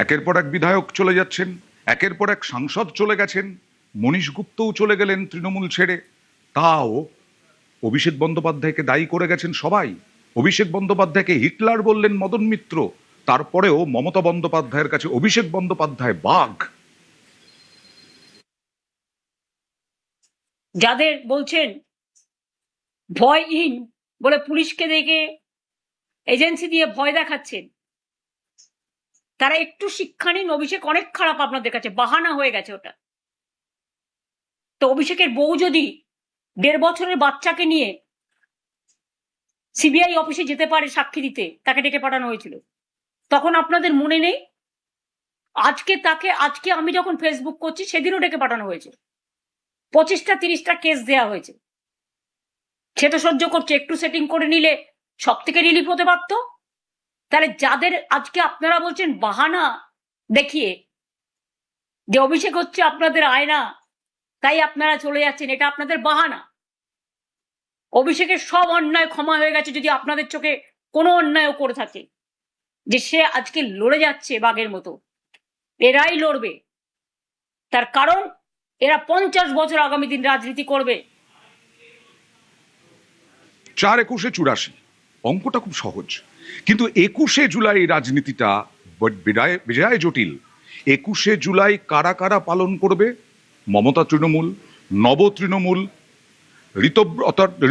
একের পর এক বিধায়ক চলে যাচ্ছেন, একের পর এক সাংসদ চলে গেছেন, মনীশ গুপ্তও চলে গেলেন তৃণমূল ছেড়ে। তাও অভিষেক বন্দ্যোপাধ্যায়কে দায়ী করে গেছেন সবাই। অভিষেক বন্দ্যোপাধ্যায়কে হিটলার বললেন মদন মিত্র। তারপরেও মমতা বন্দ্যোপাধ্যায়ের কাছে অভিষেক বন্দ্যোপাধ্যায় বাঘ। যাদের বলছেন ভয়হীন বলে পুলিশকে দেখে এজেন্সি দিয়ে ভয় দেখাচ্ছেন, তারা একটু শিক্ষা নিন। অভিষেক অনেক খারাপ আপনাদের কাছে, বাহানা হয়ে গেছে ওটা। তো অভিষেকের বউ যদি 1.5 বছরের বাচ্চাকে নিয়ে সিবিআই অফিসে যেতে পারে সাক্ষী দিতে, তাকে ডেকে পাঠানো হয়েছিল, তখন আপনাদের মনে নেই? আজকে আমি যখন ফেসবুক করছি সেদিনও ডেকে পাঠানো হয়েছে, 25টা 30টা কেস দেয়া হয়েছে। সেটা সহ্য করছে, একটু সেটিং করে নিলে সব থেকে রিলিফ হতে পারত। তাহলে যাদের আজকে আপনারা বলছেন বাহানা দেখিয়ে যে অভিষেক হচ্ছে আপনাদের আয়না, তাই আপনারা চলে যাচ্ছেন, এটা আপনাদের বাহানা। অভিষেকের সব অন্যায় ক্ষমা হয়ে গেছে যদি আপনাদের চোখে কোনো অন্যায়ও করে থাকে। যে সে আজকে লড়ে যাচ্ছে বাঘের মতো, এরাই লড়বে। তার কারণ এরা 50 বছর আগামী দিন রাজনীতি করবে। 4-21-84 অঙ্কটা খুব সহজ, কিন্তু 21শে জুলাই রাজনীতিটা বেজায় জটিল। 21শে জুলাই কারা কারা পালন করবে? মমতা তৃণমূল, নব তৃণমূল,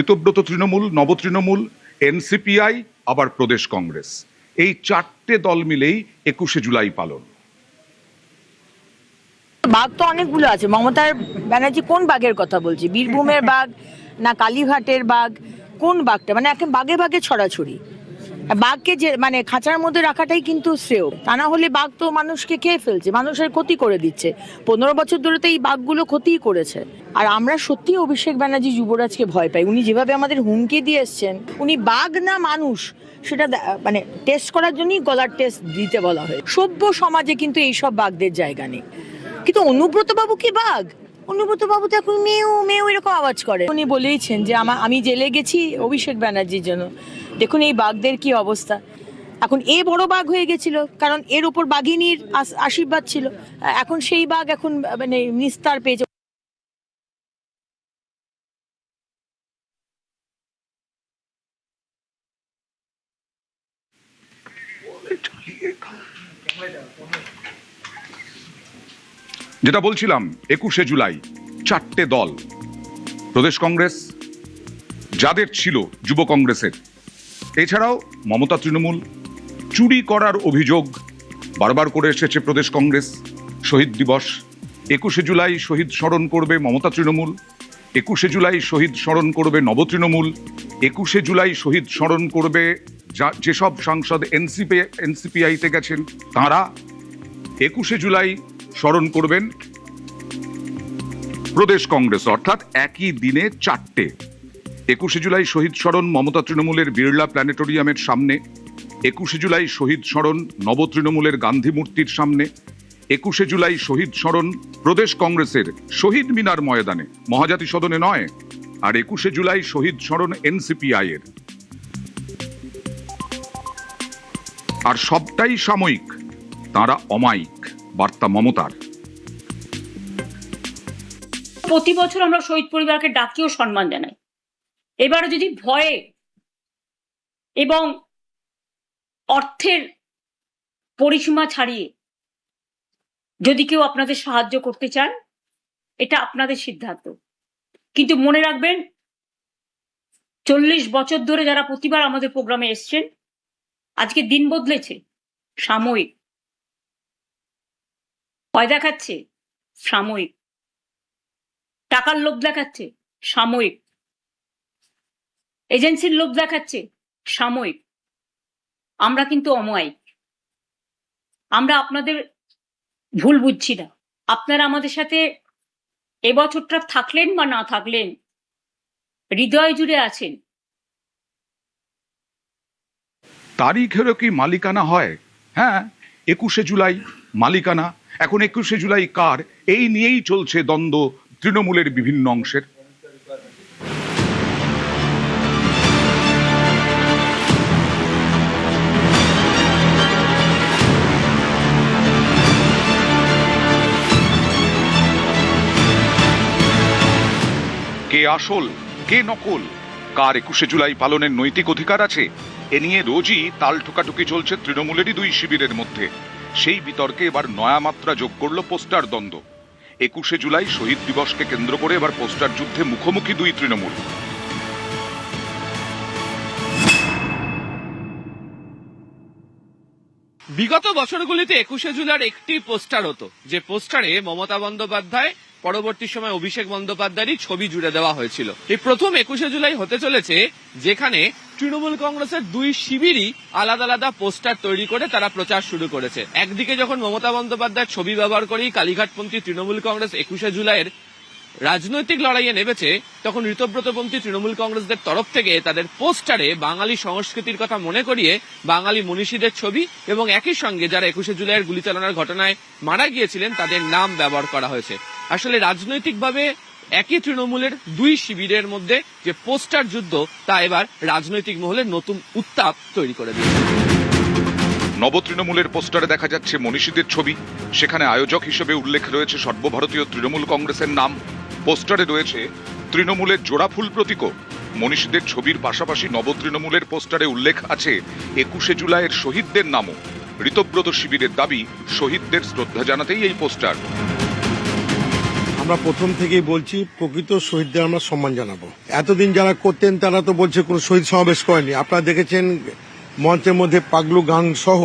ঋতব্রত তৃণমূল, নব তৃণমূল, এনসিপিআই, আবার প্রদেশ কংগ্রেস। এই 4টে দল মিলেই 21শে জুলাই পালন। বাঘ তো অনেকগুলো আছে। মমতার ব্যানার্জি কোন বাঘের কথা বলছি? বীরভূমের বাঘ না কালীঘাটের বাঘ? কোন বাঘটা? মানে এখন বাঘে বাঘে ছড়াছড়ি। বাঘকে যে মানে খাঁচার মধ্যে রাখাটাই কিন্তু শ্রেয়। তা না হলে বাঘ তো মানুষকে খেয়ে ফেলছে, মানুষের ক্ষতি করে দিচ্ছে। 15 বছর ধরে তো এই বাঘগুলো ক্ষতিই করেছে। আর আমরা সত্যি অভিষেক ব্যানার্জি যুবরাজকে ভয় পাই। উনি যেভাবে আমাদের হুমকি দিয়ে এসছেন, উনি বাঘ না মানুষ সেটা মানে টেস্ট করার জন্যই গলার টেস্ট দিতে বলা হয়। সভ্য সমাজে কিন্তু এইসব বাঘদের জায়গা নেই। কিন্তু অনুব্রত বাবু কি বাঘ? অনুব্রত বাবু তো এখন মেউ মেউ এরকম আওয়াজ করে। উনি বলেইছেন যে আমি জেলে গেছি অভিষেক ব্যানার্জির জন্য। দেখুন এই বাঘদের কি অবস্থা। এখন এ বড় বাঘ হয়ে গেছিল, কারণ এর উপর বাঘিনীর আশীর্বাদ ছিল। এখন সেই বাঘ এখন মানে নিস্তার পেয়েছে। যেটা বলছিলাম, 21শে জুলাই 4টে দল, প্রদেশ কংগ্রেস যাদের ছিল যুব কংগ্রেসের, এছাড়াও মমতা তৃণমূল, চুরি করার অভিযোগ বারবার করে এসেছে প্রদেশ কংগ্রেস। শহীদ দিবস 21শে জুলাই শহীদ স্মরণ করবে মমতা তৃণমূল, 21শে জুলাই শহীদ স্মরণ করবে নব তৃণমূল, 21শে জুলাই শহীদ স্মরণ করবে যেসব সাংসদ এনসিপিআইতে গেছেন তাঁরা, 21শে জুলাই স্মরণ করবেন প্রদেশ কংগ্রেস। অর্থাৎ একই দিনে 4টে। 21শে জুলাই শহীদ স্মরণ মমতা তৃণমূলের বিড়লা প্ল্যানেটোরিয়ামের সামনে, 21শে জুলাই শহীদ স্মরণ নব তৃণমূলের গান্ধী মূর্তির সামনে, 21শে জুলাই শহীদ স্মরণ প্রদেশ কংগ্রেসের শহীদ মিনার ময়দানে, মহাজাতি সদনে নয়। আর 21শে জুলাই শহীদ স্মরণ এনসিপিআই এর। আর সবটাই সাময়িক, তারা অমায়িক। বার্তা মমতার। প্রতি বছর আমরা শহীদ পরিবারকে ডাকিও সম্মান জানাই। এবারে যদি ভয়ে এবং অর্থের পরিসীমা ছাড়িয়ে যদি কেউ আপনাদের সাহায্য করতে চান, এটা আপনাদের সিদ্ধান্ত। কিন্তু মনে রাখবেন, 40 বছর ধরে যারা প্রতিবার আমাদের প্রোগ্রামে এসছেন, আজকে দিন বদলেছে। সাময়িক ভয় দেখাচ্ছে, সাময়িক টাকার লোভ দেখাচ্ছে, সাময়িক এজেন্সির লোভ দেখাচ্ছে, সাময়িক। আমরা কিন্তু অমায়িক। আমরা আপনাদের ভুল বুঝছি না। আপনারা আমাদের সাথে এবছরটা থাকলেন বা না থাকলেন, হৃদয় জুড়ে আছেন। তারিখেরও কি মালিকানা হয়? হ্যাঁ, 21শে জুলাই মালিকানা। এখন 21শে জুলাই কার, এই নিয়েই চলছে দ্বন্দ্ব তৃণমূলের বিভিন্ন অংশের। আসল, কে নকল, কার 21শে জুলাই পালনের নৈতিক অধিকার আছে, এ নিয়ে রোজই তাল ঠোকাঠুকি চলছে তৃণমূলেরই দুই শিবিরের মধ্যে। সেই বিতর্কে এবার নয়া মাত্রা যোগ করল পোস্টার দ্বন্দ্ব। 21শে জুলাই শহীদ দিবসকে কেন্দ্র করে এবার পোস্টার যুদ্ধে মুখোমুখি দুই তৃণমূল। বিগত বছরগুলিতে 21শে জুলাইয়ের একটি পোস্টার হতো, যে পোস্টারে মমতা বন্দ্যোপাধ্যায়, পরবর্তী সময় অভিষেক বন্দ্যোপাধ্যায়েরই ছবি জুড়ে দেওয়া হয়েছিল। এই প্রথম 21শে জুলাই হতে চলেছে যেখানে তৃণমূল কংগ্রেসের দুই শিবিরই আলাদা আলাদা পোস্টার তৈরি করে তারা প্রচার শুরু করেছে। একদিকে যখন মমতা বন্দ্যোপাধ্যায়ের ছবি ব্যবহার করেই কালীঘাটপন্থী তৃণমূল কংগ্রেস 21শে জুলাইয়ের রাজনৈতিক লড়াইয়ে নেমেছে, তখন ঋতব্রতপন্থী তৃণমূল কংগ্রেসদের তরফ থেকে তাদের পোস্টারে বাঙালি সংস্কৃতির কথা মনে করিয়ে বাঙালি মনীষীদের ছবি এবং একই সঙ্গে যারা 21শে জুলাইয়ের গুলি চালনার ঘটনায় মারা গিয়েছিলেন তাদের নাম ব্যবহার করা হয়েছে। আসলে রাজনৈতিকভাবে একই তৃণমূলের দুই শিবিরের মধ্যে যে পোস্টার যুদ্ধ, তা এবার রাজনৈতিক মহলে নতুন উত্তাপ তৈরি করে দিয়েছে। নবতৃণমূলের পোস্টারে দেখা যাচ্ছে মনীষীদের ছবি, সেখানে আয়োজক হিসেবে উল্লেখ রয়েছে সর্বভারতীয় তৃণমূল কংগ্রেসের নাম। পোস্টারে রয়েছে তৃণমূলের জোড়াফুল প্রতীকও। মনীষীদের ছবির পাশাপাশি নবতৃণমূলের পোস্টারে উল্লেখ আছে 21শে জুলাইয়ের শহীদদের নামও। ঋতব্রত শিবিরের দাবি, শহীদদের শ্রদ্ধা জানাতেই এই পোস্টার। আমরা প্রথম থেকেই বলছি, প্রকৃত শহীদদের আমরা সম্মান জানাবো। এতদিন যারা করতেন তারা তো বলছে কোনো শহীদ সমাবেশ করেনি। আপনারা দেখেছেন মঞ্চের মধ্যে পাগলু গান সহ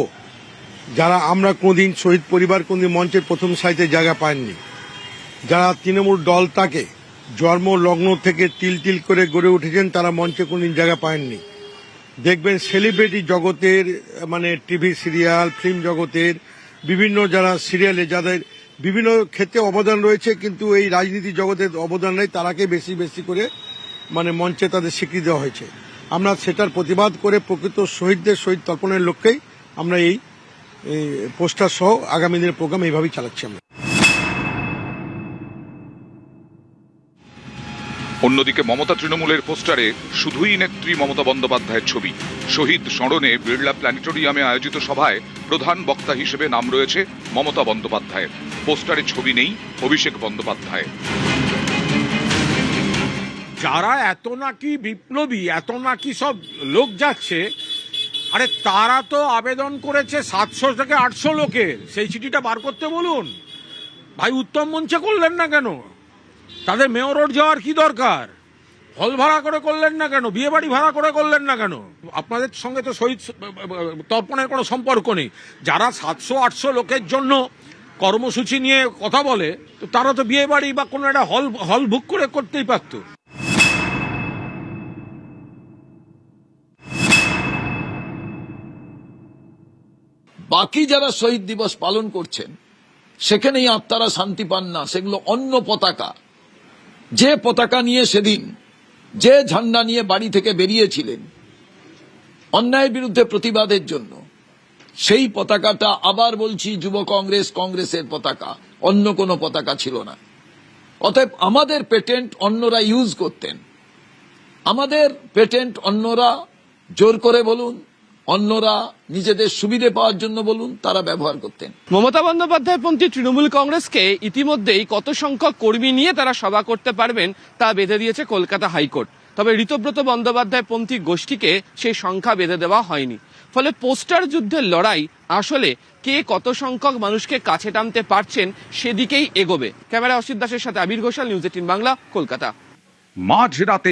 যারা, আমরা কোনদিন শহীদ পরিবার কোনদিন মঞ্চের প্রথম সারিতে জায়গা পায়নি। যারা তৃণমূল দল তাকে জন্ম লগ্ন থেকে তিল তিল করে গড়ে উঠেছেন, তারা মঞ্চে কোনদিন জায়গা পায়নি। দেখবেন সেলিব্রিটি জগতের, মানে টিভি সিরিয়াল, ফিল্ম জগতের বিভিন্ন যারা সিরিয়ালে যাদের বিভিন্ন ক্ষেত্রে অবদান রয়েছে, কিন্তু এই রাজনীতি জগতের অবদান নেই, তারাকে বেশি বেশি করে মানে মঞ্চে তাদের স্বীকৃতি দেওয়া হয়েছে। আমরা সেটার প্রতিবাদ করে প্রকৃত শহীদদের শহীদ তর্পণের লক্ষ্যেই আমরা এই পোস্টার সহ আগামী দিনের প্রোগ্রাম এইভাবেই চালাচ্ছি আমরা। অন্যদিকে মমতা তৃণমূলের পোস্টারে শুধুই নেত্রী মমতা বন্দ্যোপাধ্যায়ের ছবি। শহীদ স্মরণে বিড়লা প্ল্যানেটোরিয়ামে আয়োজিত সভায় প্রধান বক্তা হিসেবে নাম রয়েছে মমতা বন্দ্যোপাধ্যায়ের। পোস্টারে ছবি নেই অভিষেক বন্দ্যোপাধ্যায়। যারা এত নাকি বিপ্লবী, এত নাকি সব লোক যাচ্ছে, আরে তারা তো আবেদন করেছে 700 থেকে 800 লোকের। সেই চিঠিটা বার করতে বলুন ভাই। উত্তম মঞ্চে করলেন না কেন? তাদের মেয়র রোড যাওয়ার কি দরকার? হল ভাড়া করে করলেন না কেন? বিয়ে বাড়ি ভাড়া করে করলেন না কেন? আপনাদের সঙ্গে তো শহীদ তর্পণের কোনো সম্পর্ক নেই। যারা 700-800 লোকের জন্য কর্মসূচি নিয়ে কথা বলে, তো তারা তো বিয়ে বাড়ি বা কোনো একটা হল বুক করে করতেই পারত। বাকি যারা শহীদ দিবস পালন করছেন সেখানেই আত্মারা শান্তি পান না। সেগুলো অন্য পতাকা, যে পতাকা নিয়ে সেদিন, যে ঝান্ডা নিয়ে বাড়ি থেকে বেরিয়েছিলেন অন্যায়ের বিরুদ্ধে প্রতিবাদের জন্য, সেই পতাকাটা আবার বলছি যুব কংগ্রেস, কংগ্রেসের পতাকা, অন্য কোনো পতাকা ছিল না। অতএব আমাদের পেটেন্ট অন্যরা ইউজ করতেন, আমাদের পেটেন্ট অন্যরা জোর করে বলুন, অন্যরা নিজেদের সুবিধে পাওয়ার জন্য বলুন, তারা ব্যবহার করতেন। মমতা বন্দ্যোপাধ্যায় পন্থী তৃণমূল কংগ্রেসকে ইতিমধ্যেই কত সংখ্যক কর্মী নিয়ে তারা সভা করতে পারবেন তা বেঁধে দিয়েছে কলকাতা হাইকোর্ট। তবে ঋতব্রত বন্দ্যোপাধ্যায় পন্থী গোষ্ঠীকে সেই সংখ্যা বেঁধে দেওয়া হয়নি। ফলে পোস্টার যুদ্ধের লড়াই আসলে কে কত সংখ্যক মানুষকে কাছে টানতে পারছেন সেদিকেই এগোবে। ক্যামেরা অসিত দাসের সাথে আবির ঘোষাল, নিউজ 18 বাংলা, কলকাতা। মাঝরাতে